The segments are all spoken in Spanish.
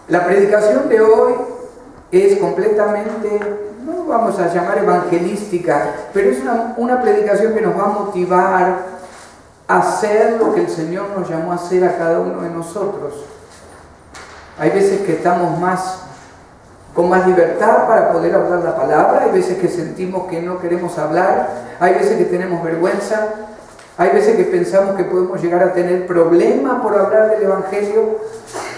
La predicación de hoy es completamente, no vamos a llamar evangelística, pero es una predicación que nos va a motivar a hacer lo que el Señor nos llamó a hacer a cada uno de nosotros. Hay veces que estamos con más libertad para poder hablar la palabra, hay veces que sentimos que no queremos hablar, hay veces que tenemos vergüenza, hay veces que pensamos que podemos llegar a tener problemas por hablar del Evangelio.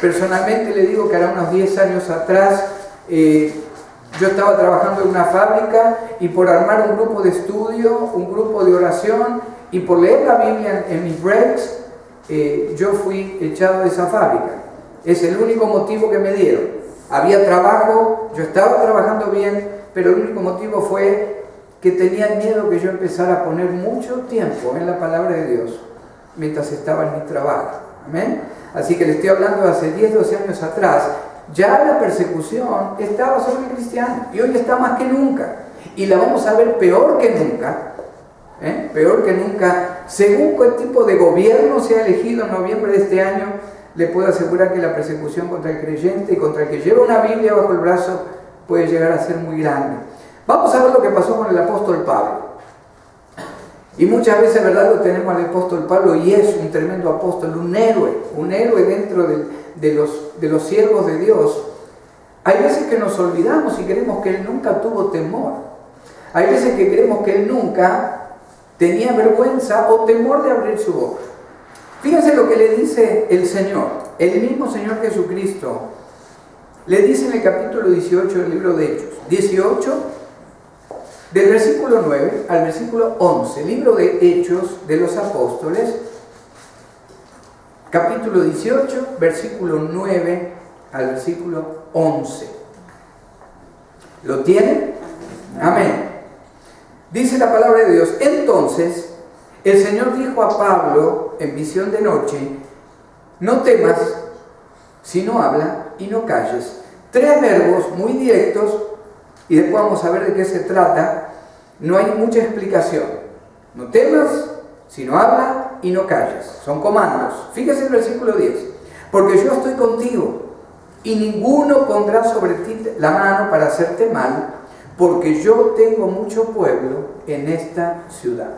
Personalmente le digo que ahora unos 10 años atrás yo estaba trabajando en una fábrica y por armar un grupo de estudio, un grupo de oración y por leer la Biblia en mis breaks, yo fui echado de esa fábrica. Es el único motivo que me dieron. Había trabajo, yo estaba trabajando bien, pero el único motivo fue que tenían miedo que yo empezara a poner mucho tiempo en la palabra de Dios mientras estaba en mi trabajo. ¿Amén? Así que le estoy hablando de hace 10, 12 años atrás. Ya la persecución estaba sobre el cristiano y hoy está más que nunca. Y la vamos a ver peor que nunca. Peor que nunca. Según qué tipo de gobierno sea elegido en noviembre de este año, le puedo asegurar que la persecución contra el creyente y contra el que lleva una Biblia bajo el brazo puede llegar a ser muy grande. Vamos a ver lo que pasó con el apóstol Pablo. Y muchas veces, ¿verdad?, lo tenemos al apóstol Pablo y es un tremendo apóstol, un héroe dentro de los siervos de Dios. Hay veces que nos olvidamos y creemos que él nunca tuvo temor. Hay veces que creemos que él nunca tenía vergüenza o temor de abrir su boca. Fíjense lo que le dice el Señor, el mismo Señor Jesucristo. Le dice en el capítulo 18 del libro de Hechos, 18, del versículo 9 al versículo 11, libro de Hechos de los Apóstoles, capítulo 18, versículo 9 al versículo 11. ¿Lo tienen? Amén. Dice la palabra de Dios: entonces el Señor dijo a Pablo en visión de noche: no temas, sino habla y no calles. 3 verbos muy directos y después vamos a ver de qué se trata. No hay mucha explicación. No temas, sino habla y no calles. Son comandos. Fíjese el versículo 10. Porque yo estoy contigo y ninguno pondrá sobre ti la mano para hacerte mal, porque yo tengo mucho pueblo en esta ciudad.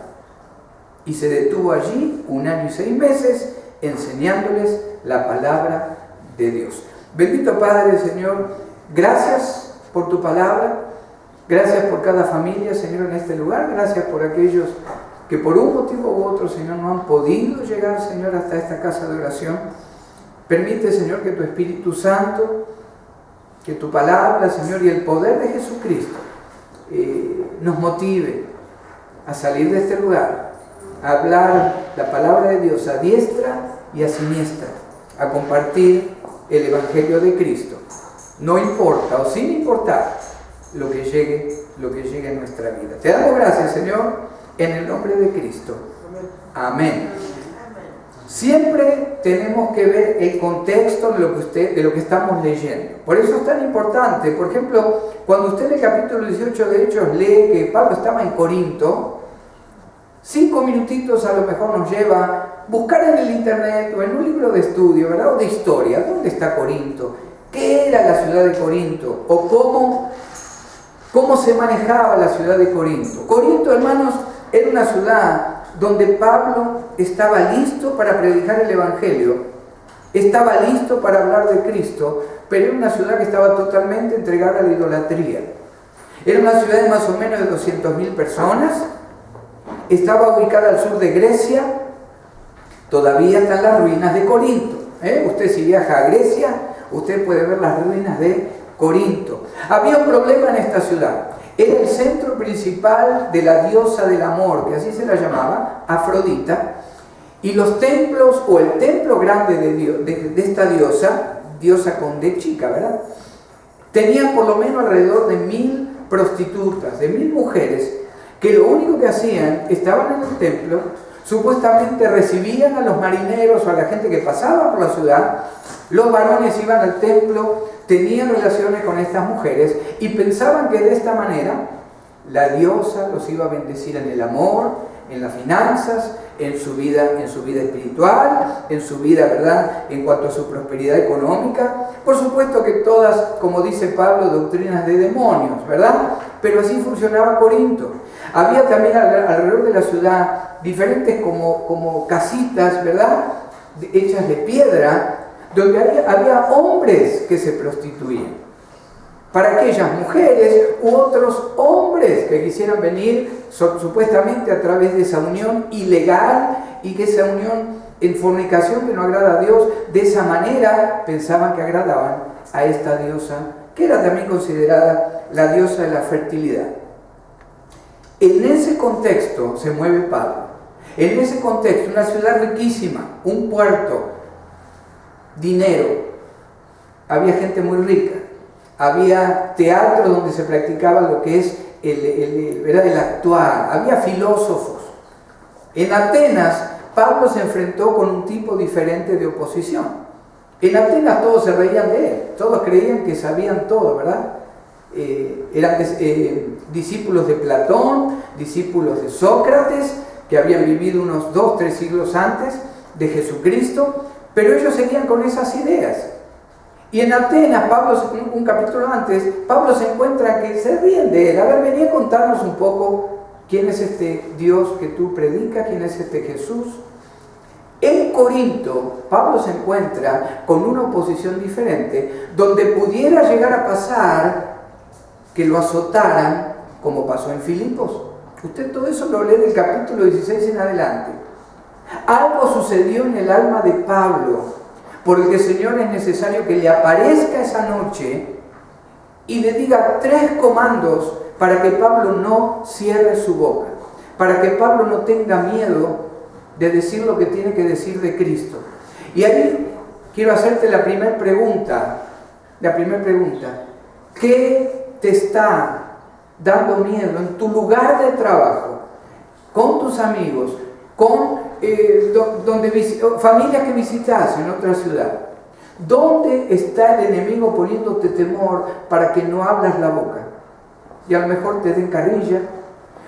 Y se detuvo allí 1 año y 6 meses enseñándoles la palabra de Dios. Bendito Padre, Señor, gracias por tu palabra, gracias por cada familia, Señor, en este lugar, gracias por aquellos que por un motivo u otro, Señor, no han podido llegar, Señor, hasta esta casa de oración. Permite, Señor, que tu Espíritu Santo, que tu palabra, Señor, y el poder de Jesucristo nos motive a salir de este lugar, a hablar la palabra de Dios a diestra y a siniestra, a compartir el Evangelio de Cristo. No importa, o sin importar, lo que llegue en nuestra vida. Te damos gracias, Señor, en el nombre de Cristo. Amén. Siempre tenemos que ver el contexto de lo que estamos leyendo. Por eso es tan importante. Por ejemplo, cuando usted en el capítulo 18 de Hechos lee que Pablo estaba en Corinto, 5 minutitos a lo mejor nos lleva buscar en el internet o en un libro de estudio, ¿verdad?, o de historia. ¿Dónde está Corinto? ¿Qué era la ciudad de Corinto? ¿O cómo se manejaba la ciudad de Corinto? Corinto, hermanos, era una ciudad donde Pablo estaba listo para predicar el Evangelio, estaba listo para hablar de Cristo, pero era una ciudad que estaba totalmente entregada a la idolatría. Era una ciudad de más o menos de 200.000 personas, estaba ubicada al sur de Grecia, todavía están las ruinas de Corinto. Usted si viaja a Grecia, usted puede ver las ruinas de Corinto. Había un problema en esta ciudad. Era el centro principal de la diosa del amor, que así se la llamaba, Afrodita, y los templos, o el templo grande de esta diosa con D chica, ¿verdad?, tenían por lo menos alrededor de 1.000 prostitutas, de 1.000 mujeres, que lo único que hacían, estaban en el templo, supuestamente recibían a los marineros o a la gente que pasaba por la ciudad. Los varones iban al templo, tenían relaciones con estas mujeres y pensaban que de esta manera la diosa los iba a bendecir en el amor, en las finanzas, en su vida espiritual, en su vida, ¿verdad?, en cuanto a su prosperidad económica. Por supuesto que todas, como dice Pablo, doctrinas de demonios, ¿verdad? Pero así funcionaba Corinto. Había también alrededor de la ciudad diferentes como casitas, ¿verdad?, hechas de piedra, donde había hombres que se prostituían para aquellas mujeres u otros hombres que quisieran venir supuestamente a través de esa unión ilegal, y que esa unión en fornicación que no agrada a Dios. De esa manera pensaban que agradaban a esta diosa, que era también considerada la diosa de la fertilidad. En ese contexto se mueve Pablo. En ese contexto, una ciudad riquísima, un puerto, dinero, había gente muy rica, había teatro donde se practicaba lo que es el actuar, había filósofos. En Atenas, Pablo se enfrentó con un tipo diferente de oposición. En Atenas todos se reían de él, todos creían que sabían todo, ¿verdad? Eran discípulos de Platón, discípulos de Sócrates, que habían vivido unos 2-3 siglos antes de Jesucristo, pero ellos seguían con esas ideas. Y en Atenas, un capítulo antes, Pablo se encuentra que se ríen de él. A ver, venía a contarnos un poco quién es este Dios que tú predicas, quién es este Jesús. En Corinto, Pablo se encuentra con una oposición diferente, donde pudiera llegar a pasar que lo azotaran, como pasó en Filipos. Usted todo eso lo lee del capítulo 16 en adelante. Algo sucedió en el alma de Pablo, por el que el Señor es necesario que le aparezca esa noche y le diga 3 comandos para que Pablo no cierre su boca, para que Pablo no tenga miedo de decir lo que tiene que decir de Cristo. Y ahí quiero hacerte la primera pregunta. ¿Qué te está dando miedo en tu lugar de trabajo, con tus amigos, con familias que visitas en otra ciudad? ¿Dónde está el enemigo poniéndote temor para que no abras la boca? Y a lo mejor te den carrilla,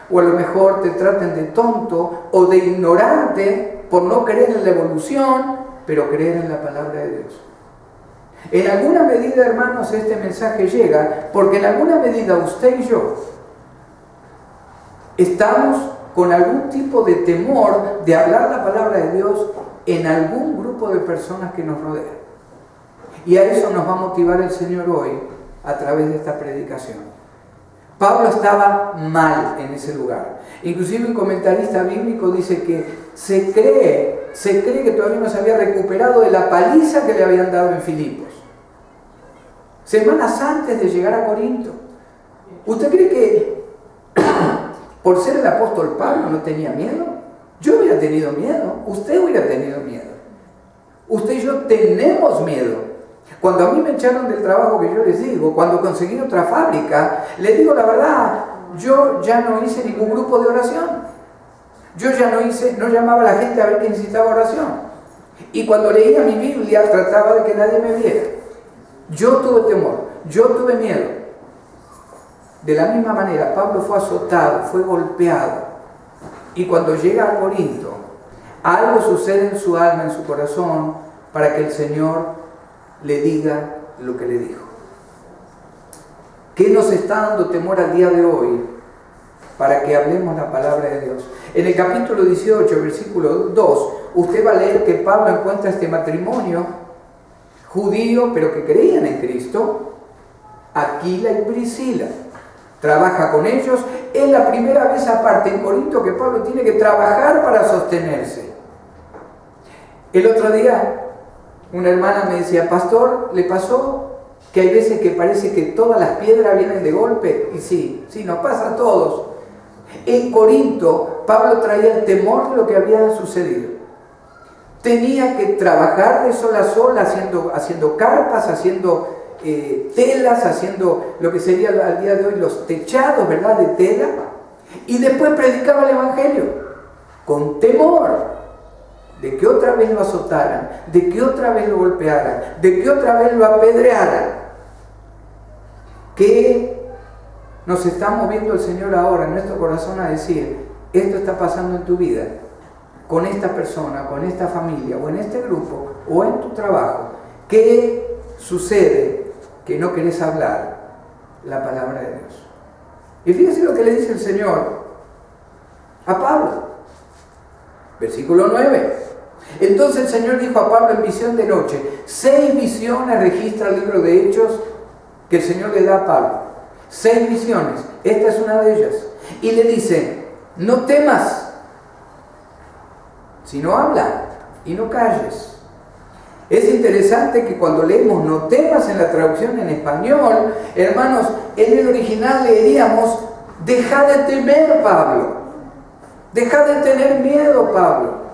o a lo mejor te traten de tonto o de ignorante por no creer en la evolución, pero creer en la palabra de Dios. En alguna medida, hermanos, este mensaje llega porque en alguna medida usted y yo estamos con algún tipo de temor de hablar la palabra de Dios en algún grupo de personas que nos rodean. Y a eso nos va a motivar el Señor hoy a través de esta predicación. Pablo estaba mal en ese lugar. Inclusive un comentarista bíblico dice que se cree que todavía no se había recuperado de la paliza que le habían dado en Filipos, semanas antes de llegar a Corinto. ¿Usted cree que por ser el apóstol Pablo no tenía miedo? Yo hubiera tenido miedo, usted hubiera tenido miedo. Usted y yo tenemos miedo. Cuando a mí me echaron del trabajo que yo les digo, cuando conseguí otra fábrica, les digo la verdad, yo ya no hice ningún grupo de oración. Yo ya no llamaba a la gente a ver que necesitaba oración. Y cuando leía mi Biblia trataba de que nadie me viera. Yo tuve temor, yo tuve miedo. De la misma manera, Pablo fue azotado, fue golpeado. Y cuando llega a Corinto, algo sucede en su alma, en su corazón, para que el Señor le diga lo que le dijo. ¿Qué nos está dando temor al día de hoy para que hablemos la palabra de Dios? En el capítulo 18, versículo 2, usted va a leer que Pablo encuentra este matrimonio judío, pero que creían en Cristo, Aquila y Priscila. Trabaja con ellos. Es la primera vez aparte en Corinto que Pablo tiene que trabajar para sostenerse. El otro día una hermana me decía, pastor, ¿le pasó que hay veces que parece que todas las piedras vienen de golpe? Y sí, nos pasa a todos. En Corinto, Pablo traía el temor de lo que había sucedido. Tenía que trabajar de sol a sol, haciendo carpas, haciendo telas, haciendo lo que sería al día de hoy los techados, ¿verdad?, de tela. Y después predicaba el Evangelio con temor de que otra vez lo azotaran, de que otra vez lo golpearan, de que otra vez lo apedrearan. ¿Qué nos está moviendo el Señor ahora en nuestro corazón a decir? esto está pasando en tu vida, con esta persona, con esta familia, o en este grupo, o en tu trabajo. ¿Qué sucede que no querés hablar la palabra de Dios? Y fíjese lo que le dice el Señor a Pablo. Versículo 9. Entonces el Señor dijo a Pablo en visión de noche. 6 visiones registra el libro de Hechos que el Señor le da a Pablo. 6 visiones. Esta es una de ellas. Y le dice, no temas, sino habla y no calles. Es interesante que cuando leemos no temas en la traducción en español, hermanos, en el original leeríamos, deja de temer, Pablo. Deja de tener miedo, Pablo.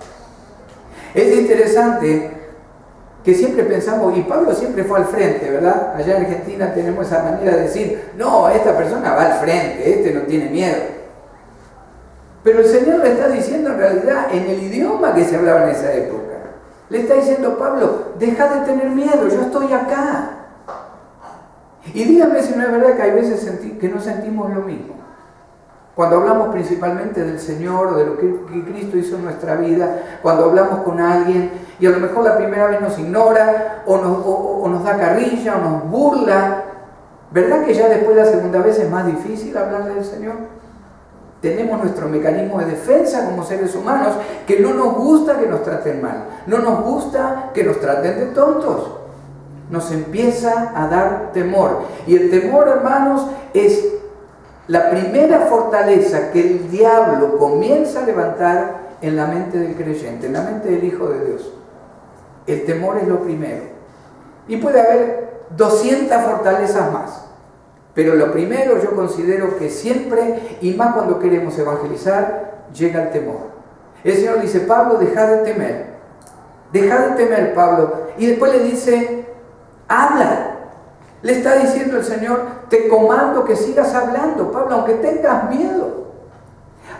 Es interesante que siempre pensamos, y Pablo siempre fue al frente, ¿verdad? Allá en Argentina tenemos esa manera de decir, no, esta persona va al frente, este no tiene miedo. Pero el Señor le está diciendo en realidad en el idioma que se hablaba en esa época. Le está diciendo, Pablo, deja de tener miedo, yo estoy acá. Y dígame si no es verdad que hay veces que no sentimos lo mismo. Cuando hablamos principalmente del Señor, de lo que Cristo hizo en nuestra vida, cuando hablamos con alguien y a lo mejor la primera vez nos ignora o nos da carrilla o nos burla, ¿verdad que ya después la segunda vez es más difícil hablarle del Señor? Tenemos nuestro mecanismo de defensa como seres humanos, que no nos gusta que nos traten mal, no nos gusta que nos traten de tontos. Nos empieza a dar temor. Y el temor, hermanos, es la primera fortaleza que el diablo comienza a levantar en la mente del creyente, en la mente del Hijo de Dios. El temor es lo primero. Y puede haber 200 fortalezas más. Pero lo primero yo considero que siempre, y más cuando queremos evangelizar, llega el temor. El Señor le dice, Pablo, deja de temer. Deja de temer, Pablo. Y después le dice, habla. Le está diciendo el Señor, te comando que sigas hablando, Pablo, aunque tengas miedo.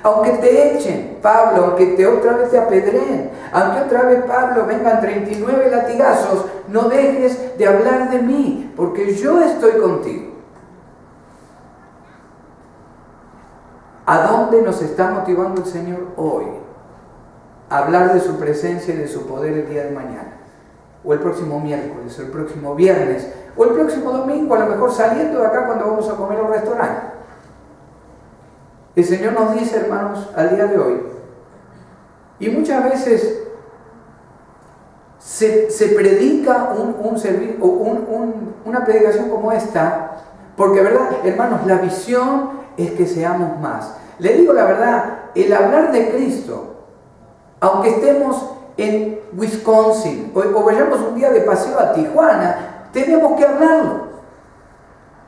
Aunque te echen, Pablo, aunque otra vez te apedreen, aunque otra vez, Pablo, vengan 39 latigazos, no dejes de hablar de mí, porque yo estoy contigo. ¿A dónde nos está motivando el Señor hoy? A hablar de su presencia y de su poder el día de mañana, o el próximo miércoles, o el próximo viernes, o el próximo domingo, a lo mejor saliendo de acá cuando vamos a comer a un restaurante. El Señor nos dice, hermanos, al día de hoy, y muchas veces se predica una predicación como esta, porque, ¿verdad, hermanos? La visión es que seamos más. Le digo la verdad, el hablar de Cristo, aunque estemos en Wisconsin o vayamos un día de paseo a Tijuana, tenemos que hablarlo.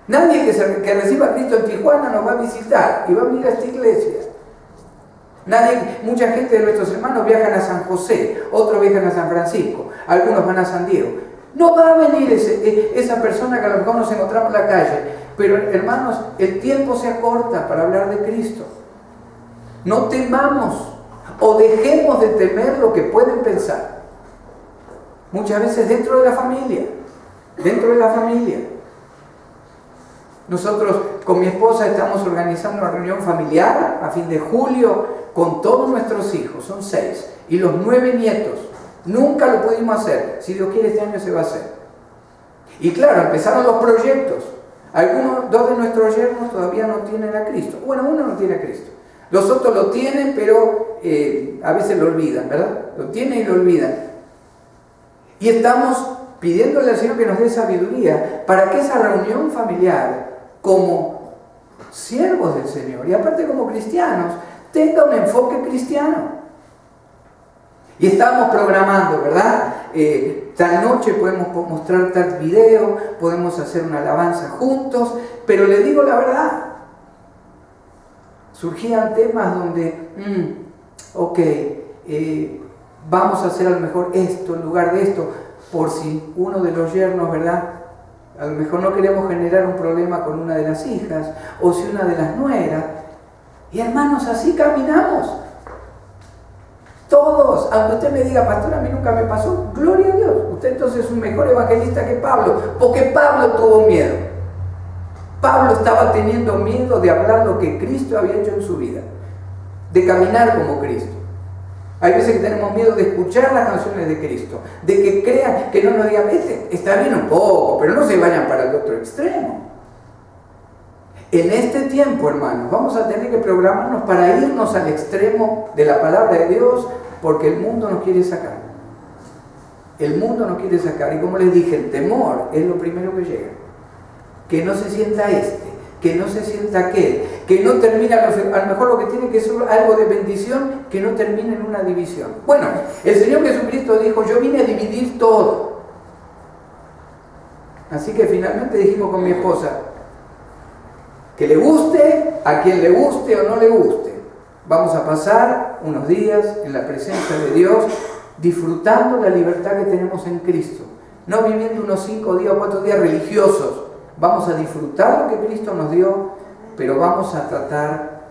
Nadie que reciba a Cristo en Tijuana nos va a visitar y va a venir a esta iglesia. Mucha gente de nuestros hermanos viajan a San José, otros viajan a San Francisco, algunos van a San Diego. No va a venir esa persona que a lo mejor nos encontramos en la calle, pero hermanos, el tiempo se acorta para hablar de Cristo. No temamos o dejemos de temer lo que pueden pensar. Muchas veces dentro de la familia. Nosotros con mi esposa estamos organizando una reunión familiar a fin de julio con todos nuestros hijos, son 6, y los 9 nietos. Nunca lo pudimos hacer, si Dios quiere este año se va a hacer. Y claro, empezaron los proyectos. 2 de nuestros yernos todavía no tienen a Cristo. Bueno, uno no tiene a Cristo. Los otros lo tienen, pero a veces lo olvidan, ¿verdad? Lo tienen y lo olvidan. Y estamos pidiéndole al Señor que nos dé sabiduría para que esa reunión familiar, como siervos del Señor, y aparte como cristianos, tenga un enfoque cristiano. Y estamos programando, ¿verdad? Tal noche podemos mostrar tal video, podemos hacer una alabanza juntos, pero le digo la verdad, surgían temas donde, vamos a hacer a lo mejor esto en lugar de esto, por si uno de los yernos, ¿verdad? A lo mejor no queremos generar un problema con una de las hijas, o si una de las nueras. Y hermanos, así caminamos. Todos, aunque usted me diga, pastor, a mí nunca me pasó, gloria a Dios. Usted entonces es un mejor evangelista que Pablo, porque Pablo tuvo miedo. Pablo estaba teniendo miedo de hablar lo que Cristo había hecho en su vida. de caminar como Cristo. Hay veces que tenemos miedo de escuchar las canciones de Cristo, de que crean, que no nos digan, está bien un poco, pero no se vayan para el otro extremo. En este tiempo, hermanos, vamos a tener que programarnos para irnos al extremo de la palabra de Dios, porque el mundo nos quiere sacar. El mundo nos quiere sacar. Y como les dije, el temor es lo primero que llega. Que no se sienta que no se sienta aquel, que no termina, a lo mejor lo que tiene que ser algo de bendición, que no termine en una división. Bueno, el Señor Jesucristo dijo, yo vine a dividir todo. Así que finalmente dijimos con mi esposa, que le guste, a quien le guste o no le guste, vamos a pasar unos días en la presencia de Dios, disfrutando la libertad que tenemos en Cristo, no viviendo unos 5 días o 4 días religiosos. Vamos a disfrutar lo que Cristo nos dio, pero vamos a tratar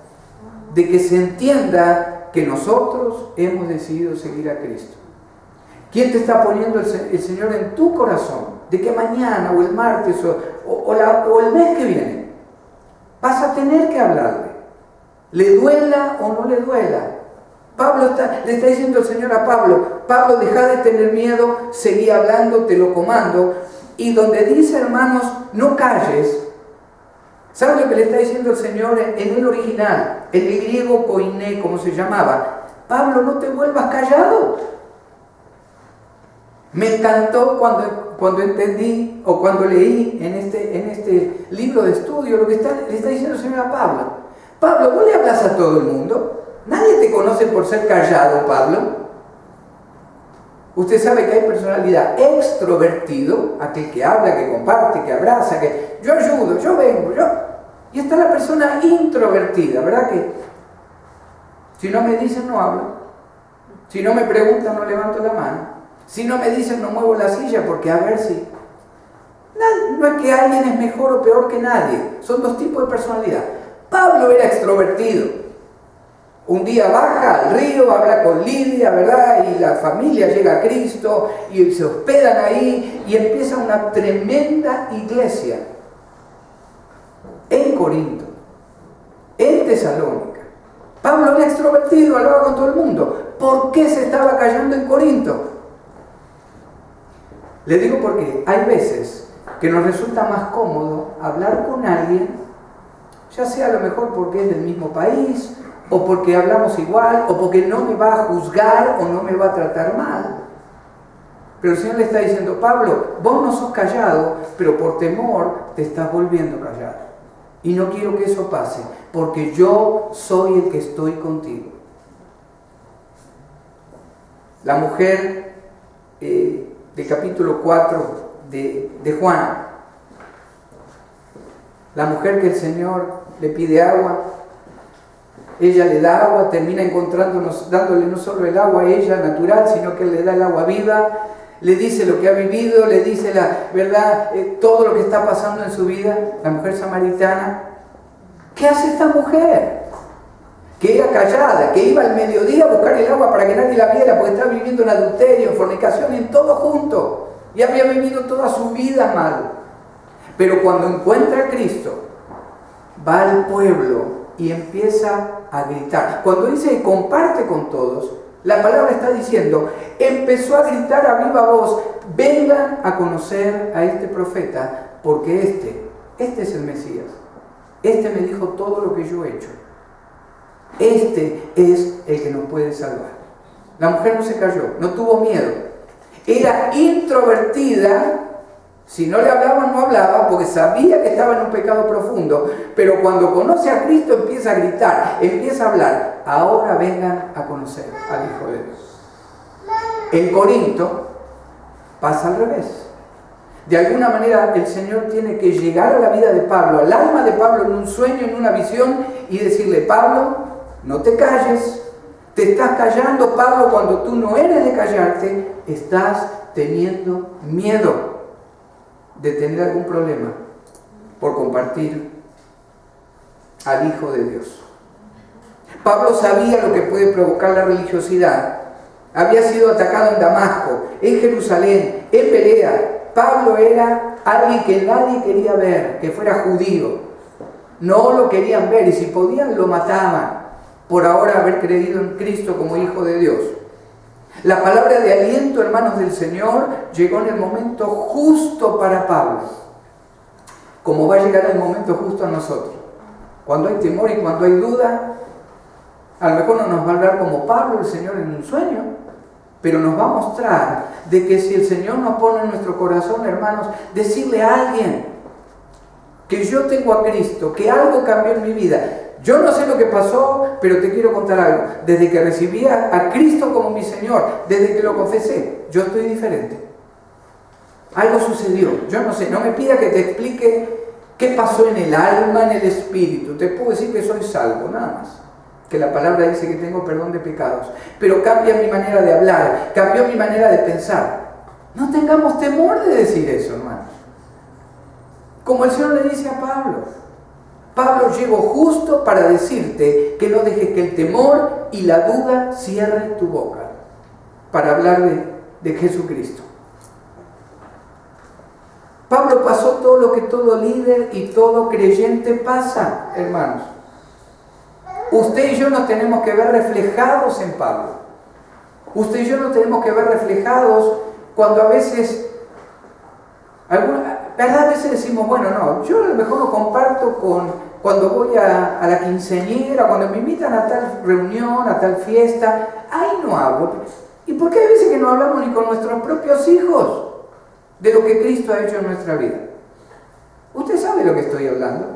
de que se entienda que nosotros hemos decidido seguir a Cristo. ¿Quién te está poniendo el Señor en tu corazón? De que mañana o el martes o el mes que viene vas a tener que hablarle, le duela o no le duela. Le está diciendo el Señor a Pablo, deja de tener miedo, seguí hablando, te lo comando. Y donde dice, hermanos, no calles, ¿sabe lo que le está diciendo el Señor en el original? En el griego koiné, como se llamaba. Pablo, no te vuelvas callado. Me encantó cuando entendí o cuando leí en este libro de estudio lo que le está diciendo el Señor a Pablo. Pablo, ¿vos le hablas a todo el mundo? Nadie te conoce por ser callado, Pablo. Usted sabe que hay personalidad extrovertido, aquel que habla, que comparte, que abraza, que yo ayudo, yo vengo, y está la persona introvertida, ¿verdad que? Si no me dicen, no hablo. Si no me preguntan, no levanto la mano. Si no me dicen, no muevo la silla, porque a ver si... No es que alguien es mejor o peor que nadie, son 2 tipos de personalidad. Pablo era extrovertido. Un día baja al río, habla con Lidia, ¿verdad? Y la familia llega a Cristo y se hospedan ahí y empieza una tremenda iglesia en Corinto, en Tesalónica. Pablo era extrovertido, hablaba con todo el mundo. ¿Por qué se estaba callando en Corinto? Le digo porque hay veces que nos resulta más cómodo hablar con alguien, ya sea a lo mejor porque es del mismo país, o porque hablamos igual, o porque no me va a juzgar o no me va a tratar mal. Pero el Señor le está diciendo, Pablo, vos no sos callado, pero por temor te estás volviendo callado. Y no quiero que eso pase, porque yo soy el que estoy contigo. La mujer del capítulo 4 de Juan, la mujer que el Señor le pide agua, ella le da agua, termina dándole no solo el agua a ella natural, sino que le da el agua viva, le dice lo que ha vivido, le dice la verdad, todo lo que está pasando en su vida, la mujer samaritana. ¿Qué hace esta mujer? Que era callada, que iba al mediodía a buscar el agua para que nadie la viera, porque estaba viviendo en adulterio, en fornicación, en todo junto, y había vivido toda su vida mal. Pero cuando encuentra a Cristo, va al pueblo y empieza a gritar. Cuando dice que comparte con todos, la palabra está diciendo, empezó a gritar a viva voz, vengan a conocer a este profeta, porque este es el Mesías. Este me dijo todo lo que yo he hecho. Este es el que nos puede salvar. La mujer no se cayó, no tuvo miedo. Era introvertida. Si no le hablaban, no hablaba, porque sabía que estaba en un pecado profundo. Pero cuando conoce a Cristo empieza a gritar, empieza a hablar. Ahora vengan a conocer al Hijo de Dios. En Corinto pasa al revés. De alguna manera el Señor tiene que llegar a la vida de Pablo, al alma de Pablo en un sueño, en una visión, y decirle, Pablo, no te calles. Te estás callando, Pablo, cuando tú no eres de callarte, estás teniendo miedo de tener algún problema por compartir al Hijo de Dios. Pablo sabía lo que puede provocar la religiosidad. Había sido atacado en Damasco, en Jerusalén, en Berea. Pablo era alguien que nadie quería ver, que fuera judío. No lo querían ver y si podían lo mataban. por ahora haber creído en Cristo como Hijo de Dios. La palabra de aliento, hermanos del Señor, llegó en el momento justo para Pablo, como va a llegar el momento justo a nosotros. Cuando hay temor y cuando hay duda, a lo mejor no nos va a hablar como Pablo, el Señor, en un sueño, pero nos va a mostrar de que si el Señor nos pone en nuestro corazón, hermanos, decirle a alguien que yo tengo a Cristo, que algo cambió en mi vida. Yo no sé lo que pasó, pero te quiero contar algo. Desde que recibí a Cristo como mi Señor, desde que lo confesé, yo estoy diferente. Algo sucedió. Yo no sé, no me pida que te explique qué pasó en el alma, en el espíritu. Te puedo decir que soy salvo, nada más. Que la palabra dice que tengo perdón de pecados. Pero cambia mi manera de hablar, cambió mi manera de pensar. No tengamos temor de decir eso, hermanos. Como el Señor le dice a Pablo. Pablo llegó justo para decirte que no dejes que el temor y la duda cierren tu boca para hablar de Jesucristo. Pablo pasó todo lo que todo líder y todo creyente pasa, hermanos. Usted y yo nos tenemos que ver reflejados en Pablo. Usted y yo nos tenemos que ver reflejados cuando a veces... A veces decimos, bueno, no, yo a lo mejor lo comparto cuando voy a la quinceañera, cuando me invitan a tal reunión, a tal fiesta, ahí no hablo. ¿Y por qué hay veces que no hablamos ni con nuestros propios hijos de lo que Cristo ha hecho en nuestra vida? Usted sabe lo que estoy hablando.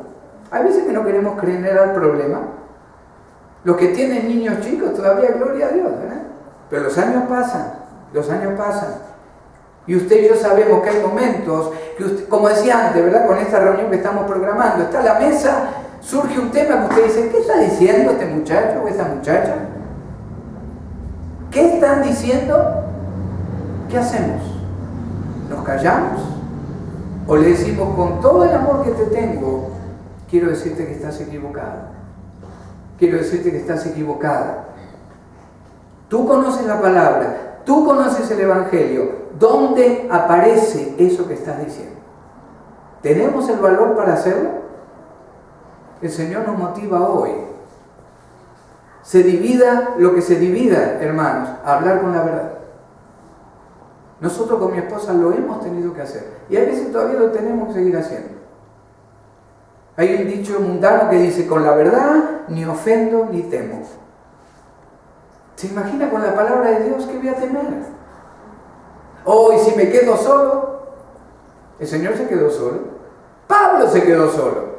Hay veces que no queremos generar problema. Los que tienen niños chicos, todavía gloria a Dios, ¿verdad? Pero los años pasan. Y usted y yo sabemos que hay momentos, que usted, como decía antes, ¿verdad? Con esta reunión que estamos programando, está a la mesa, surge un tema que usted dice, ¿qué está diciendo este muchacho o esta muchacha? ¿Qué están diciendo? ¿Qué hacemos? ¿Nos callamos? ¿O le decimos, con todo el amor que te tengo, quiero decirte que estás equivocado? Quiero decirte que estás equivocada. Tú conoces la palabra, tú conoces el Evangelio. ¿Dónde aparece eso que estás diciendo? ¿Tenemos el valor para hacerlo? El Señor nos motiva hoy. Se divida lo que se divida, hermanos, a hablar con la verdad. Nosotros con mi esposa lo hemos tenido que hacer. Y a veces todavía lo tenemos que seguir haciendo. Hay un dicho mundano que dice, con la verdad ni ofendo ni temo. ¿Se imagina con la palabra de Dios que voy a temer? Y si me quedo solo, el Señor se quedó solo. Pablo se quedó solo.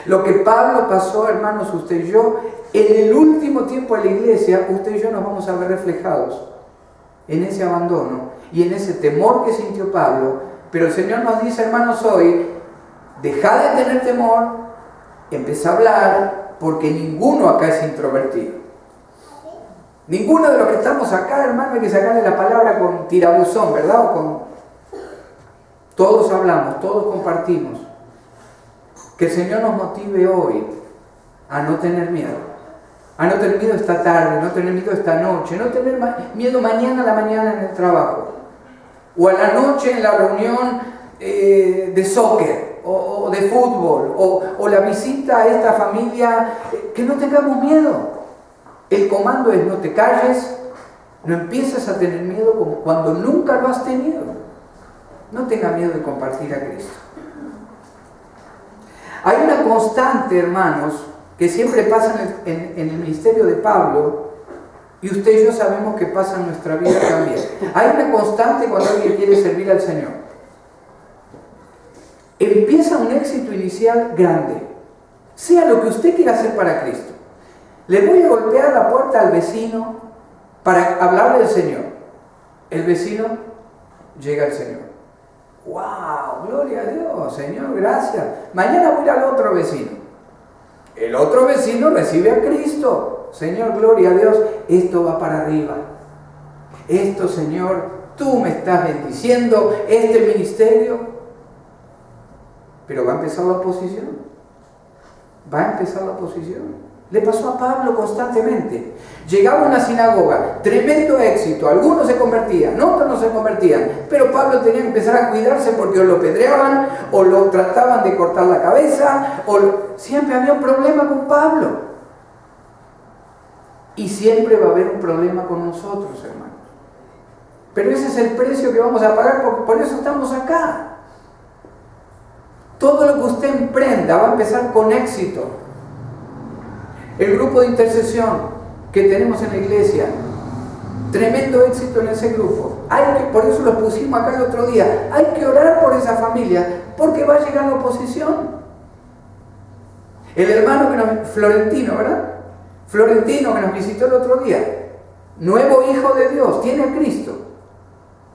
Lo que Pablo pasó, hermanos, usted y yo, en el último tiempo de la iglesia, usted y yo nos vamos a ver reflejados en ese abandono y en ese temor que sintió Pablo. Pero el Señor nos dice, hermanos, hoy, deja de tener temor, empieza a hablar, porque ninguno acá es introvertido. Ninguno de los que estamos acá, hermano, hay que sacarle la palabra con tirabuzón, ¿verdad? Todos hablamos, todos compartimos. Que el Señor nos motive hoy a no tener miedo. A no tener miedo esta tarde, no tener miedo esta noche, no tener miedo mañana a la mañana en el trabajo. O a la noche en la reunión de soccer, o de fútbol, o la visita a esta familia. Que no tengamos miedo. El comando es no te calles, no empieces a tener miedo como cuando nunca lo has tenido. No tenga miedo de compartir a Cristo. Hay una constante, hermanos, que siempre pasa en el ministerio de Pablo, y usted y yo sabemos que pasa en nuestra vida también. Hay una constante cuando alguien quiere servir al Señor. Empieza un éxito inicial grande, sea lo que usted quiera hacer para Cristo. Le voy a golpear la puerta al vecino para hablarle del Señor. El vecino llega al Señor. ¡Wow! ¡Gloria a Dios! Señor, gracias. Mañana voy a ir al otro vecino. El otro vecino recibe a Cristo. Señor, gloria a Dios. Esto va para arriba. Esto, Señor, tú me estás bendiciendo. Este ministerio. Pero va a empezar la oposición. Va a empezar la oposición. Le pasó a Pablo constantemente. Llegaba a una sinagoga, tremendo éxito, algunos se convertían, otros no se convertían, pero Pablo tenía que empezar a cuidarse porque o lo pedreaban, o lo trataban de cortar la cabeza, siempre había un problema con Pablo. Y siempre va a haber un problema con nosotros, hermanos. Pero ese es el precio que vamos a pagar, porque por eso estamos acá. Todo lo que usted emprenda va a empezar con éxito. El grupo de intercesión que tenemos en la iglesia, tremendo éxito en ese grupo. Por eso los pusimos acá el otro día. Hay que orar por esa familia, porque va a llegar la oposición. El hermano Florentino, ¿verdad? Florentino que nos visitó el otro día, nuevo hijo de Dios, tiene a Cristo.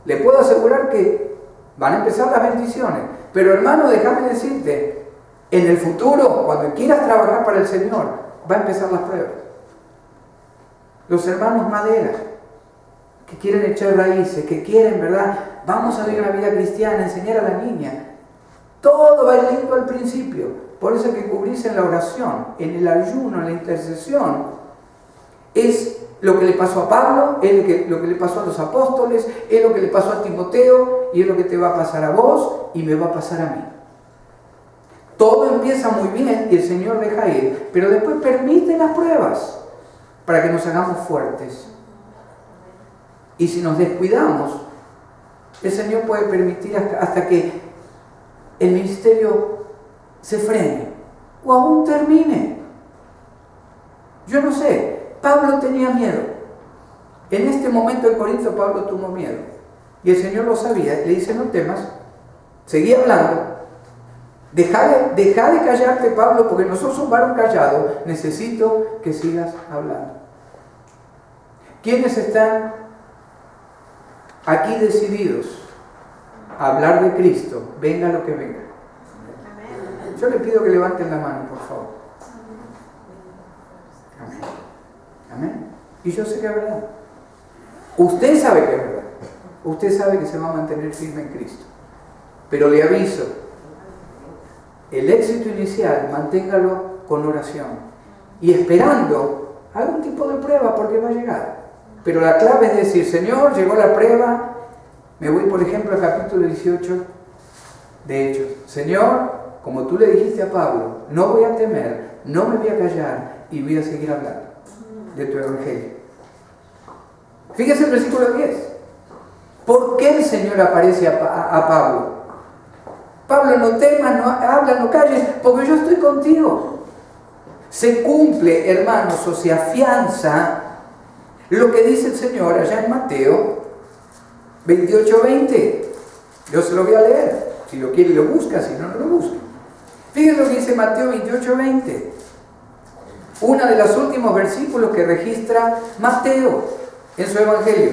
Le puedo asegurar que van a empezar las bendiciones. Pero hermano, déjame decirte, en el futuro, cuando quieras trabajar para el Señor, va a empezar las pruebas. Los hermanos madera, que quieren echar raíces, que quieren, ¿verdad? Vamos a vivir una vida cristiana, enseñar a la niña. Todo va lindo al principio. Por eso hay que cubrirse en la oración, en el ayuno, en la intercesión. Es lo que le pasó a Pablo, es lo que le pasó a los apóstoles, es lo que le pasó a Timoteo y es lo que te va a pasar a vos y me va a pasar a mí. Todo empieza muy bien y el Señor deja ir, pero después permite las pruebas para que nos hagamos fuertes. Y si nos descuidamos, el Señor puede permitir hasta que el ministerio se frene o aún termine. Yo no sé, Pablo tenía miedo. En este momento en Corinto Pablo tuvo miedo y el Señor lo sabía. Le dice: no temas, seguí hablando, deja de callarte, Pablo, porque no sos un varón callado, necesito que sigas hablando. ¿Quiénes están aquí decididos a hablar de Cristo, venga lo que venga? Yo le pido que levanten la mano, por favor. Amén. Amén. Y yo sé que es verdad. Usted sabe que es verdad. Usted sabe que se va a mantener firme en Cristo. Pero le aviso, el éxito inicial, manténgalo con oración. Y esperando algún tipo de prueba, porque va a llegar. Pero la clave es decir: Señor, llegó la prueba. Me voy, por ejemplo, al capítulo 18 de Hechos. Señor, como tú le dijiste a Pablo, no voy a temer, no me voy a callar y voy a seguir hablando de tu evangelio. Fíjese el versículo 10. ¿Por qué el Señor aparece a Pablo? Pablo, no temas, no habla, no calles, porque yo estoy contigo. Se cumple, hermanos, o se afianza lo que dice el Señor allá en Mateo 28:20. Yo se lo voy a leer. Si lo quiere lo busca, si no, no lo busca. Fíjense lo que dice Mateo 28:20. Uno de los últimos versículos que registra Mateo en su evangelio.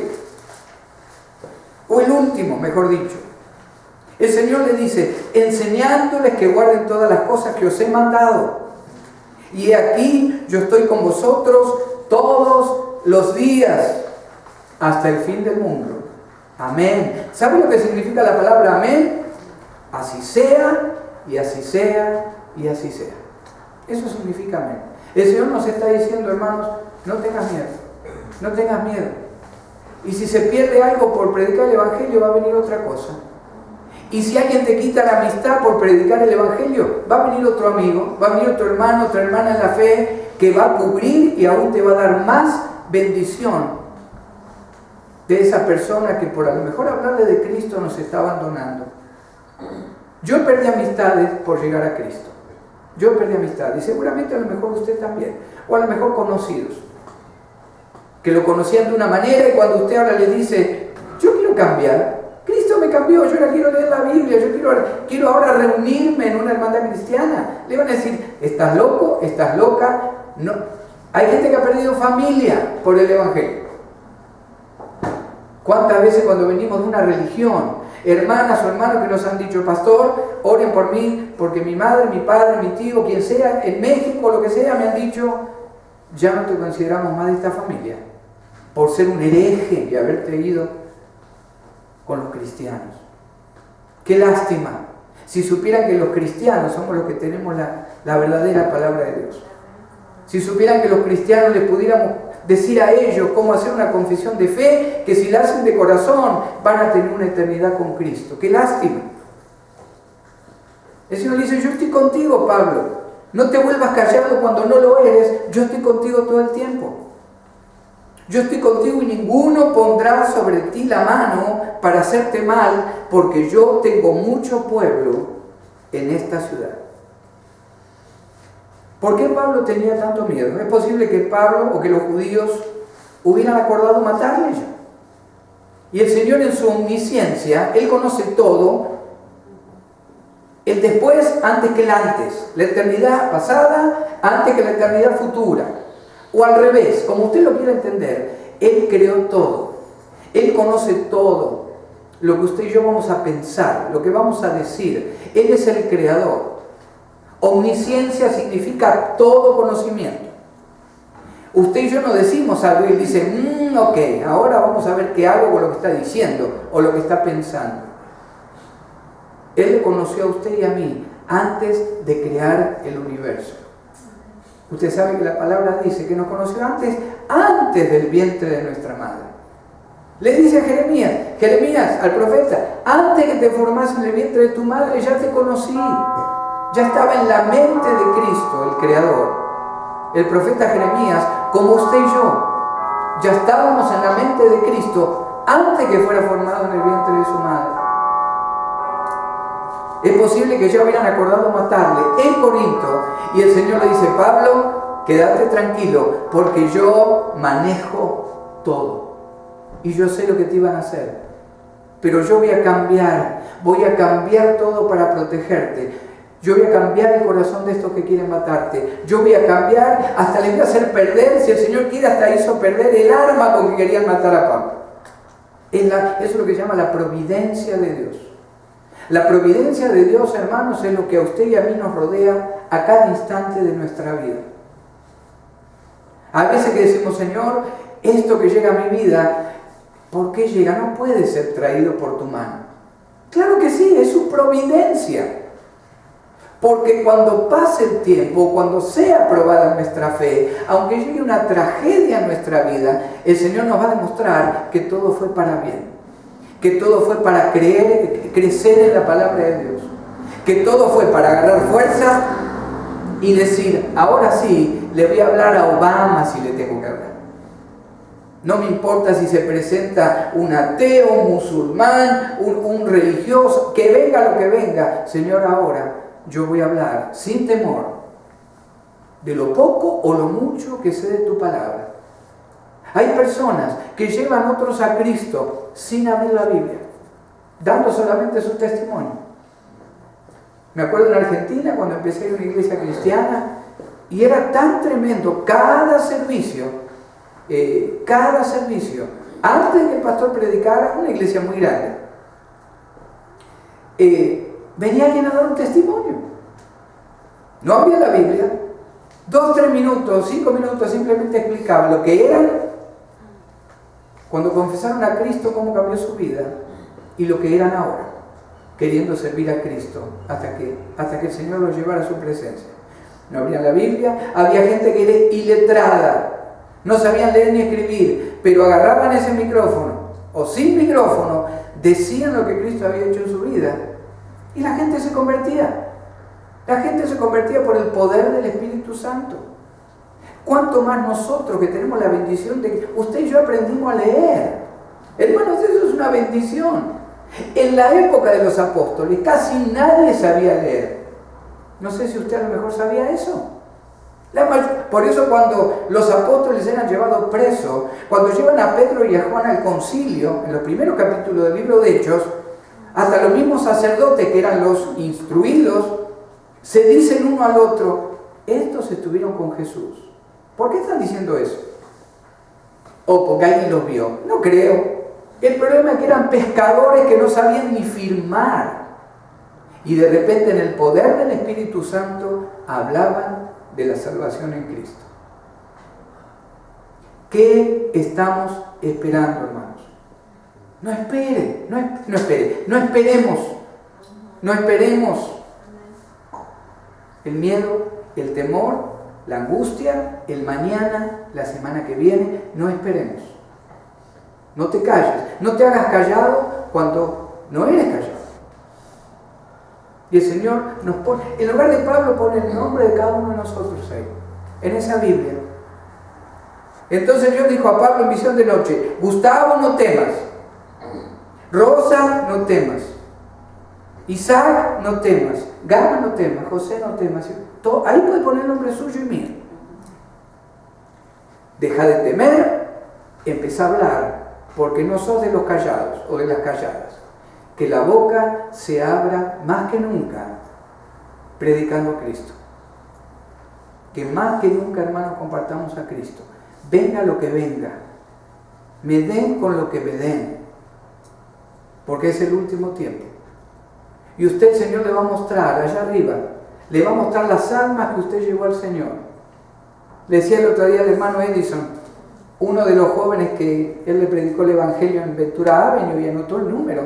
O el último, mejor dicho. El Señor le dice: enseñándoles que guarden todas las cosas que os he mandado. Y aquí yo estoy con vosotros todos los días hasta el fin del mundo. Amén. ¿Sabe lo que significa la palabra amén? Así sea, y así sea, y así sea. Eso significa amén. El Señor nos está diciendo, hermanos, no tengas miedo, no tengas miedo. Y si se pierde algo por predicar el Evangelio, va a venir otra cosa. Y si alguien te quita la amistad por predicar el Evangelio, va a venir otro amigo, va a venir otro hermano, otra hermana en la fe, que va a cubrir y aún te va a dar más bendición de esa persona que por a lo mejor hablarle de Cristo nos está abandonando. Yo perdí amistades por llegar a Cristo. Yo perdí amistades, y seguramente a lo mejor usted también, o a lo mejor conocidos, que lo conocían de una manera y cuando usted ahora le dice: yo quiero cambiar, Cristo me cambió, yo ahora quiero leer la Biblia, yo quiero ahora reunirme en una hermandad cristiana, le van a decir: ¿estás loco? ¿Estás loca? No. Hay gente que ha perdido familia por el Evangelio. ¿Cuántas veces cuando venimos de una religión, hermanas o hermanos que nos han dicho: pastor, oren por mí, porque mi madre, mi padre, mi tío, quien sea, en México, lo que sea, me han dicho: ya no te consideramos más de esta familia, por ser un hereje y haberte ido con los cristianos? ¡Qué lástima! Si supieran que los cristianos somos los que tenemos la verdadera palabra de Dios. Si supieran que los cristianos les pudiéramos decir a ellos cómo hacer una confesión de fe, que si la hacen de corazón van a tener una eternidad con Cristo. ¡Qué lástima! El Señor dice: yo estoy contigo, Pablo. No te vuelvas callado cuando no lo eres. Yo estoy contigo todo el tiempo. Yo estoy contigo y ninguno pondrá sobre ti la mano para hacerte mal, porque yo tengo mucho pueblo en esta ciudad. ¿Por qué Pablo tenía tanto miedo? Es posible que Pablo o que los judíos hubieran acordado matarle ya. Y el Señor, en su omnisciencia, Él conoce todo, el después antes que el antes, la eternidad pasada antes que la eternidad futura, o al revés, como usted lo quiera entender. Él creó todo, Él conoce todo lo que usted y yo vamos a pensar, lo que vamos a decir. Él es el creador. Omnisciencia significa todo conocimiento. Usted y yo no decimos algo y él dice, ok, ahora vamos a ver qué hago con lo que está diciendo o lo que está pensando. Él le conoció a usted y a mí antes de crear el universo. Usted sabe que la palabra dice que nos conoció antes del vientre de nuestra madre. Le dice a Jeremías, al profeta, antes que te formas en el vientre de tu madre ya te conocí. Ya estaba en la mente de Cristo, el Creador. El profeta Jeremías, como usted y yo, ya estábamos en la mente de Cristo antes que fuera formado en el vientre de su madre. Es posible que ya hubieran acordado matarle en Corinto y el Señor le dice, Pablo, quédate tranquilo porque yo manejo todo y yo sé lo que te iban a hacer, pero yo voy a cambiar todo para protegerte. Yo voy a cambiar el corazón de estos que quieren matarte. Yo voy a cambiar, hasta les voy a hacer perder, si el Señor quiere, hasta hizo perder el arma con que querían matar a Pablo. Eso es lo que se llama la providencia de Dios. La providencia de Dios, hermanos, es lo que a usted y a mí nos rodea a cada instante de nuestra vida. A veces que decimos, Señor, esto que llega a mi vida, ¿por qué llega? No puede ser traído por tu mano. Claro que sí, es su providencia. Porque cuando pase el tiempo, cuando sea probada nuestra fe, aunque llegue una tragedia en nuestra vida, el Señor nos va a demostrar que todo fue para bien, que todo fue para crecer en la palabra de Dios, que todo fue para agarrar fuerza y decir, ahora sí, le voy a hablar a Obama si le tengo que hablar. No me importa si se presenta un ateo, un musulmán, un religioso, que venga lo que venga, Señor, ahora yo voy a hablar sin temor de lo poco o lo mucho que sé de tu palabra. Hay personas que llevan a otros a Cristo sin abrir la Biblia, dando solamente su testimonio. Me acuerdo en Argentina cuando empecé en una iglesia cristiana y era tan tremendo cada servicio, antes de que el pastor predicara, una iglesia muy grande, venía alguien a dar un testimonio. No había la Biblia. 2, 3 minutos, 5 minutos simplemente explicaba lo que eran cuando confesaron a Cristo, cómo cambió su vida y lo que eran ahora, queriendo servir a Cristo hasta que el Señor los llevara a su presencia. No abrían la Biblia, había gente que era iletrada, no sabían leer ni escribir, pero agarraban ese micrófono o sin micrófono, decían lo que Cristo había hecho en su vida. Y la gente se convertía. La gente se convertía por el poder del Espíritu Santo. ¿Cuánto más nosotros que tenemos la bendición de que usted y yo aprendimos a leer? Hermanos, eso es una bendición. En la época de los apóstoles casi nadie sabía leer. No sé si usted a lo mejor sabía eso. Por eso cuando los apóstoles eran llevados presos, cuando llevan a Pedro y a Juan al concilio, en los primeros capítulos del libro de Hechos, hasta los mismos sacerdotes que eran los instruidos, se dicen uno al otro, estos estuvieron con Jesús. ¿Por qué están diciendo eso? ¿O porque alguien los vio? No creo. El problema es que eran pescadores que no sabían ni firmar. Y de repente en el poder del Espíritu Santo hablaban de la salvación en Cristo. ¿Qué estamos esperando, hermanos? No esperemos. El miedo, el temor, la angustia, el mañana, la semana que viene, no esperemos. No te calles, no te hagas callado cuando no eres callado. Y el Señor nos pone, en lugar de Pablo, pone el nombre de cada uno de nosotros ahí, en esa Biblia. Entonces Dios dijo a Pablo en visión de noche: Gustavo, no temas. Rosa, no temas. Isaac, no temas. Gama, no temas. José, no temas. Ahí puede poner el nombre suyo y mío. Deja de temer, empezá a hablar, porque no sos de los callados o de las calladas. Que la boca se abra más que nunca, predicando a Cristo. Que más que nunca, hermanos, compartamos a Cristo. Venga lo que venga. Me den con lo que me den. Porque es el último tiempo. Y usted, el Señor, le va a mostrar allá arriba, le va a mostrar las almas que usted llevó al Señor. Le decía el otro día al hermano Edison, uno de los jóvenes que él le predicó el Evangelio en Ventura Avenue y anotó el número,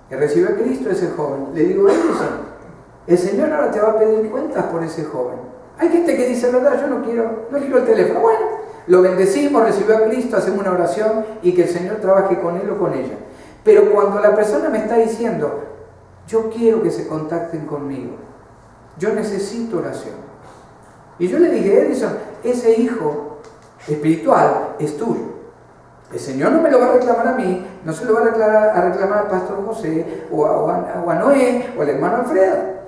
que recibió a Cristo ese joven. Le digo: Edison, el Señor ahora te va a pedir cuentas por ese joven. Hay gente que dice: verdad, yo no quiero el teléfono. Bueno, lo bendecimos, recibió a Cristo, hacemos una oración y que el Señor trabaje con él o con ella. Pero cuando la persona me está diciendo: yo quiero que se contacten conmigo, yo necesito oración. Y yo le dije: Edison, ese hijo espiritual es tuyo. El Señor no me lo va a reclamar a mí, no se lo va a reclamar al pastor José o a Noé o al hermano Alfredo.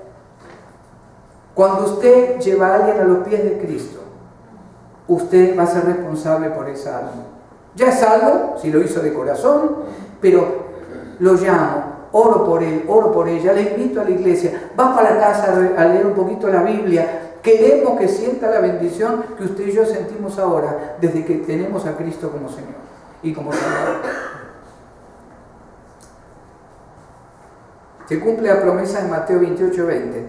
Cuando usted lleva a alguien a los pies de Cristo, usted va a ser responsable por esa alma. Ya es salvo, si lo hizo de corazón, pero lo llamo, oro por él, oro por ella, le invito a la iglesia, va para la casa a leer un poquito la Biblia. Queremos que sienta la bendición que usted y yo sentimos ahora, desde que tenemos a Cristo como Señor y como Salvador. Se cumple la promesa de Mateo 28:20.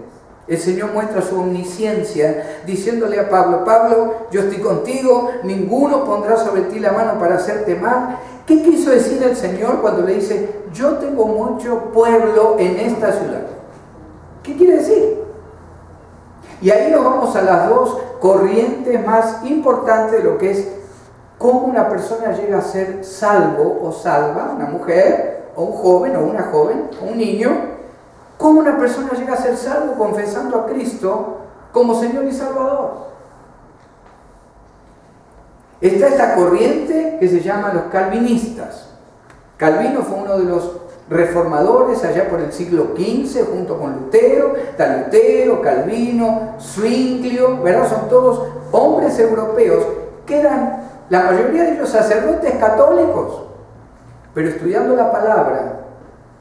El Señor muestra su omnisciencia diciéndole a Pablo: Pablo, yo estoy contigo, ninguno pondrá sobre ti la mano para hacerte mal. ¿Qué quiso decir el Señor cuando le dice: yo tengo mucho pueblo en esta ciudad? ¿Qué quiere decir? Y ahí nos vamos a las dos corrientes más importantes de lo que es cómo una persona llega a ser salvo o salva, una mujer o un joven o una joven o un niño. ¿Cómo una persona llega a ser salvo confesando a Cristo como Señor y Salvador? Está esta corriente que se llama los calvinistas. Calvino fue uno de los reformadores allá por el siglo XV, junto con Lutero. Está Lutero, Calvino, Zwinglio, ¿verdad? Son todos hombres europeos que eran, la mayoría de ellos, sacerdotes católicos, pero estudiando la palabra,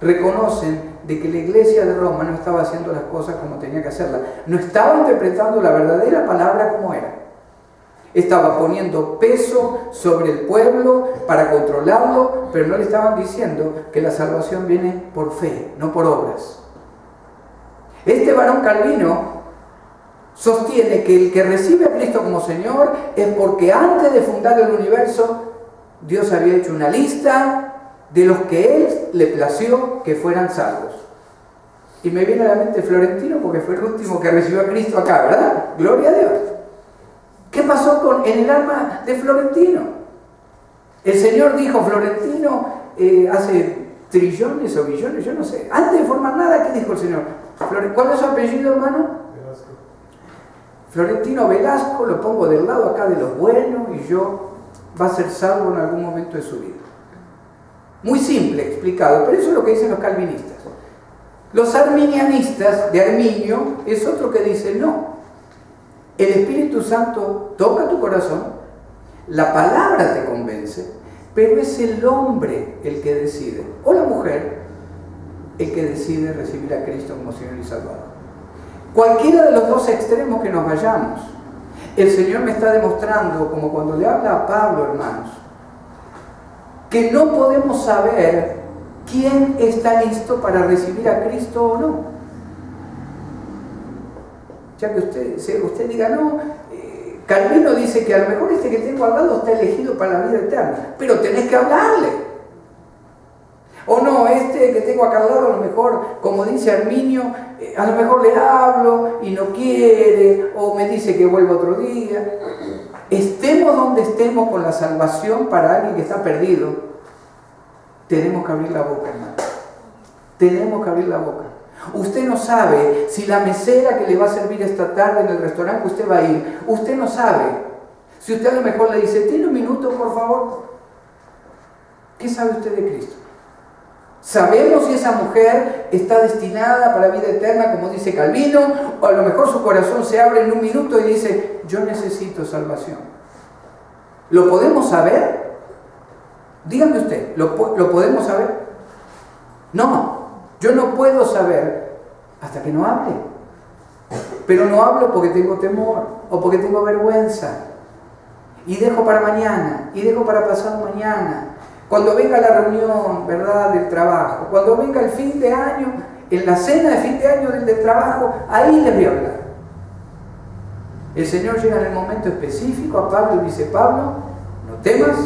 reconocen de que la iglesia de Roma no estaba haciendo las cosas como tenía que hacerlas, no estaba interpretando la verdadera palabra como era. Estaba poniendo peso sobre el pueblo para controlarlo, pero no le estaban diciendo que la salvación viene por fe, no por obras. Este varón Calvino sostiene que el que recibe a Cristo como Señor es porque antes de fundar el universo, Dios había hecho una lista de los que Él le plació que fueran salvos. Y me viene a la mente Florentino, porque fue el último que recibió a Cristo acá, ¿verdad? Gloria a Dios. ¿Qué pasó en el alma de Florentino? El Señor dijo: Florentino, hace trillones o billones, yo no sé, antes de formar nada, ¿qué dijo el Señor? ¿Cuál es su apellido, hermano? Velasco. Florentino Velasco, lo pongo del lado acá de los buenos y yo va a ser salvo en algún momento de su vida. Muy simple explicado, pero eso es lo que dicen los calvinistas. Los arminianistas de Arminio es otro que dice: no, el Espíritu Santo toca tu corazón, la palabra te convence, pero es el hombre el que decide, o la mujer, el que decide recibir a Cristo como Señor y Salvador. Cualquiera de los dos extremos que nos vayamos, el Señor me está demostrando, como cuando le habla a Pablo, hermanos, que no podemos saber quién está listo para recibir a Cristo o no. Ya que usted diga: no, Calvino dice que a lo mejor este que tengo al lado está elegido para la vida eterna, pero tenés que hablarle. O no, este que tengo acá al lado, a lo mejor, como dice Arminio, a lo mejor le hablo y no quiere, o me dice que vuelva otro día. Estemos donde estemos con la salvación para alguien que está perdido, tenemos que abrir la boca, hermano. Tenemos que abrir la boca. Usted no sabe si la mesera que le va a servir esta tarde en el restaurante que usted va a ir, usted no sabe Si usted a lo mejor le dice, ¿tiene un minuto, por favor? ¿Qué sabe usted de Cristo? ¿Sabemos si esa mujer está destinada para la vida eterna, como dice Calvino? O a lo mejor su corazón se abre en un minuto y dice, yo necesito salvación. ¿Lo podemos saber? Dígame usted, ¿lo podemos saber? No, yo no puedo saber hasta que no hable. Pero no hablo porque tengo temor o porque tengo vergüenza. Y dejo para mañana, y dejo para pasado mañana. Cuando venga la reunión, ¿verdad?, del trabajo, cuando venga el fin de año, en la cena de fin de año del trabajo, ahí les voy a hablar. El Señor llega en el momento específico a Pablo y dice, Pablo, no temas,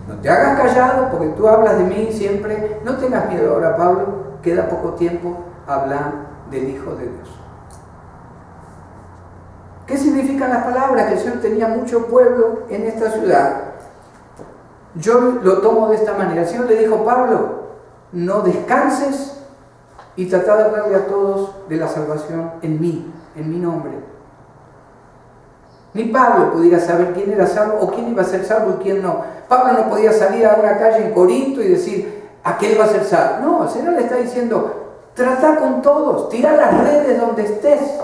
no te hagas callado, porque tú hablas de mí siempre, no tengas miedo ahora, Pablo, queda poco tiempo, hablar del Hijo de Dios. ¿Qué significan las palabras? Que el Señor tenía mucho pueblo en esta ciudad. Yo lo tomo de esta manera. El Señor le dijo, Pablo, no descanses y trata de hablarle a todos de la salvación en mí, en mi nombre. Ni Pablo pudiera saber quién era salvo o quién iba a ser salvo y quién no. Pablo no podía salir a una calle en Corinto y decir, aquel va a ser salvo. No, el Señor le está diciendo, trata con todos, tira las redes donde estés.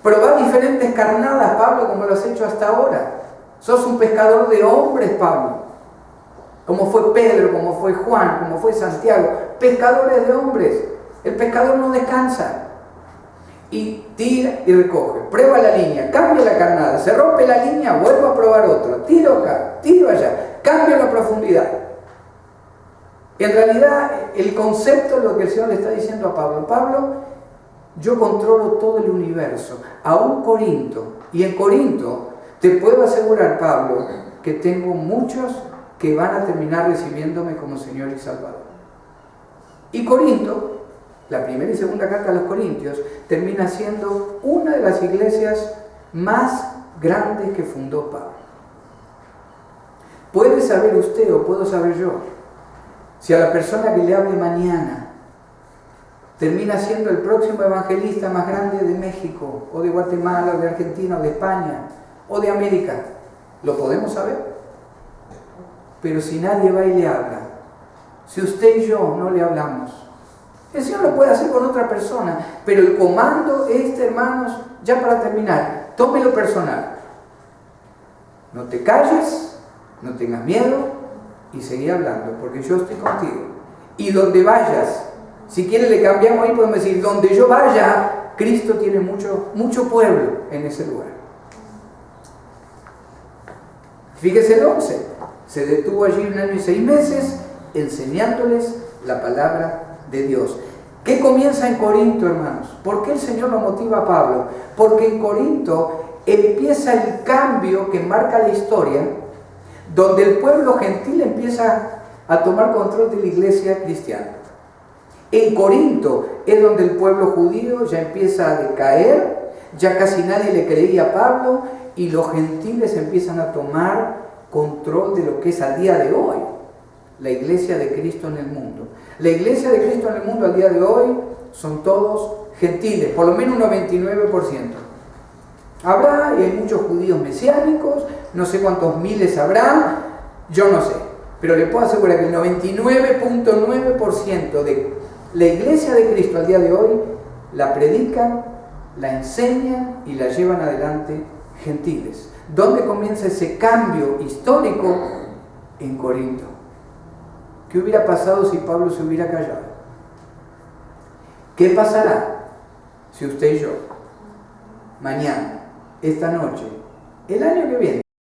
Probá diferentes carnadas, Pablo, como lo has hecho hasta ahora. Sos un pescador de hombres, Pablo. Como fue Pedro, como fue Juan, como fue Santiago. Pescadores de hombres. El pescador no descansa. Y tira y recoge. Prueba la línea, cambia la carnada. Se rompe la línea, vuelvo a probar otro. Tiro acá, tiro allá. Cambio la profundidad. En realidad, el concepto es lo que el Señor le está diciendo a Pablo. Pablo, yo controlo todo el universo, aún Corinto. Y en Corinto te puedo asegurar, Pablo, que tengo muchos que van a terminar recibiéndome como Señor y Salvador. Y Corinto, la primera y segunda carta a los Corintios, termina siendo una de las iglesias más grandes que fundó Pablo. ¿Puede saber usted o puedo saber yo si a la persona que le hable mañana termina siendo el próximo evangelista más grande de México, o de Guatemala, o de Argentina, o de España, o de América? ¿Lo podemos saber? Pero si nadie va y le habla, si usted y yo no le hablamos, el Señor lo puede hacer con otra persona, pero el comando es, hermanos, ya para terminar, tómelo personal. No te calles, no tengas miedo y seguí hablando, porque yo estoy contigo. Y donde vayas, si quiere le cambiamos ahí, podemos decir, donde yo vaya, Cristo tiene mucho pueblo en ese lugar. Fíjese el 11, se detuvo allí 1 año y 6 meses enseñándoles la palabra de Dios. ¿Qué comienza en Corinto, hermanos? ¿Por qué el Señor lo motiva a Pablo? Porque en Corinto empieza el cambio que marca la historia, donde el pueblo gentil empieza a tomar control de la iglesia cristiana. En Corinto es donde el pueblo judío ya empieza a decaer, ya casi nadie le creía a Pablo y los gentiles empiezan a tomar control de lo que es al día de hoy la iglesia de Cristo en el mundo. La iglesia de Cristo en el mundo al día de hoy son todos gentiles, por lo menos un 99%. Habrá, y hay muchos judíos mesiánicos, no sé cuántos miles habrá, yo no sé, pero le puedo asegurar que el 99.9% de la iglesia de Cristo al día de hoy la predican, la enseñan y la llevan adelante gentiles. ¿Dónde comienza ese cambio histórico? En Corinto. ¿Qué hubiera pasado si Pablo se hubiera callado? ¿Qué pasará si usted y yo, mañana, esta noche, el año que viene,